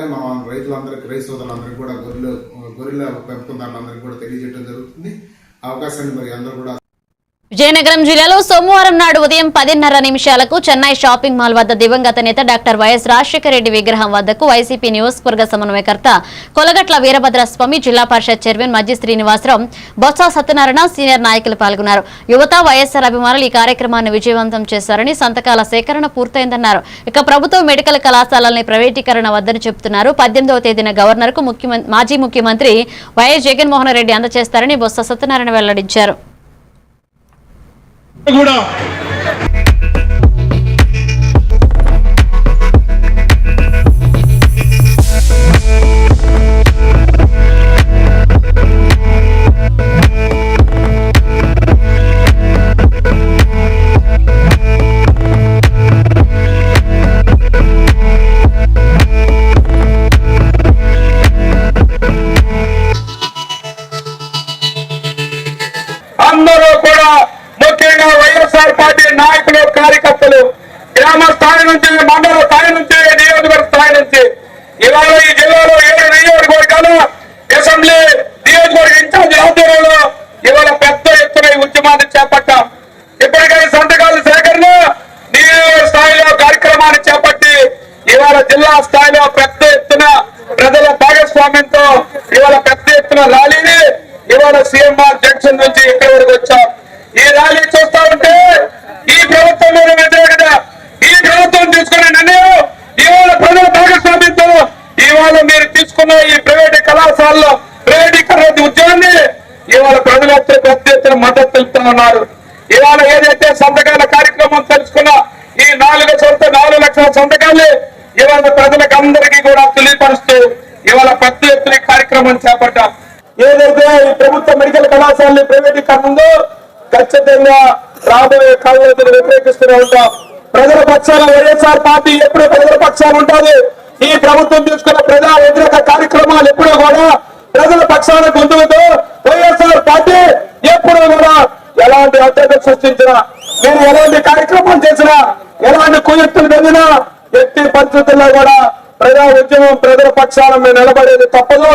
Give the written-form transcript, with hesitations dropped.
మనం రైతులందరికీ రైతు సోదరులందరికీ కూడా గొర్రెల పెంపకందారులందరికీ కూడా తెలియజేయడం జరుగుతుంది. అవకాశాన్ని మరి అందరూ కూడా విజయనగరం జిల్లాలో సోమవారం నాడు ఉదయం 10:30 చెన్నై షాపింగ్ మాల్ వద్ద దివంగత నేత డాక్టర్ వైఎస్ రాజశేఖర రెడ్డి విగ్రహం వద్దకు వైసీపీ నియోజకవర్గ సమన్వయకర్త కొలగట్ల వీరభద్రస్వామి, జిల్లా పరిషత్ చైర్మన్ మజ్జి శ్రీనివాసరావు, బొత్స సత్యనారాయణ సీనియర్ నాయకులు పాల్గొన్నారు. యువత, వైఎస్ఆర్ అభిమానులు ఈ కార్యక్రమాన్ని విజయవంతం చేశారని, సంతకాల సేకరణ పూర్తయిందన్నారు. ఇక ప్రభుత్వ మెడికల్ కళాశాలల్ని ప్రైవేటీకరణ వద్దని చెబుతున్నారు. 18వ తేదీన గవర్నర్ కు మాజీ ముఖ్యమంత్రి వైఎస్ జగన్మోహన్ రెడ్డి అందజేస్తారని బొత్స సత్యనారాయణ వెల్లడించారు. అందరూ కూడా ముఖ్యంగా వైఎస్ఆర్ పార్టీ నాయకులు, కార్యకర్తలు గ్రామ స్థాయి నుంచి, మండల స్థాయి నుంచి, నియోజకవర్గ స్థాయి నుంచి ఇవాళ ఈ జిల్లాలో 7 నియోజకవర్గాలు అసెంబ్లీ నియోజకవర్గ ఇన్ఛార్జి ఆధ్వర్యంలో ఇవాళ పెద్ద ఎత్తున ఈ ఉద్యమాన్ని చేపట్టాం. ఇప్పటికై సంతకాల సేకరణ నియోజకవర్గ స్థాయిలో కార్యక్రమాన్ని చేపట్టి ఇవాళ జిల్లా స్థాయిలో పెద్ద ఎత్తున ప్రజల భాగస్వామ్యంతో ఇవాళ పెద్ద ఎత్తున ర్యాలీని ఇవాళ సీఎంఆర్ జంక్షన్ నుంచి ఇక్కడి వరకు వచ్చాం. ఈ ర్యాలీ చూస్తా ఉంటే ఈ ప్రభుత్వం మీద వ్యతిరేకత, ఈ ప్రభుత్వం తీసుకునే నిర్ణయం ఇవాళ ప్రజల భాగస్వామ్యంతో ఇవాళ మీరు తీసుకున్న ఈ ప్రైవేట్ కళాశాలలో ప్రైవేటీకరణ ఉద్యమాన్ని ఇవాళ ప్రజలు పెద్ద ఎత్తున మద్దతు తెలుపుతున్నారు. ఇవాళ ఏదైతే సంతకాల కార్యక్రమం తెలుసుకున్న ఈ 4 లక్షల సంతకాలు ఇవాళ ప్రజలకు అందరికీ కూడా తెలియపరుస్తూ ఇవాళ పెద్ద ఎత్తున కార్యక్రమం చేపట్టాం. ఏదైతే ఈ ప్రభుత్వ మెడికల్ కళాశాలని ప్రైవేటీకరణ ఉందో ఖచ్చితంగా రాబోయే కాలంలో వ్యతిరేకిస్తూనే ఉంటాం. ప్రజల పక్షాన వైఎస్ఆర్ పార్టీ ఎప్పుడూ ప్రజల పక్షాన ఉంటుంది. ఈ ప్రభుత్వం తీసుకున్న ప్రజా వ్యతిరేక కార్యక్రమాలు ఎప్పుడూ కూడా ప్రజల పక్షాన గొంతుకుతో వైఎస్ఆర్ పార్టీ ఎప్పుడూ కూడా ఎలాంటి అడ్డంకులు సృష్టించినా, మీరు ఎలాంటి కార్యక్రమం చేసినా, ఎలాంటి కుయుక్తులు జరిగినా ఎట్టి పరిస్థితుల్లో కూడా ప్రజా ఉద్యమం ప్రజల పక్షాన మేము నిలబడేది తప్పదు.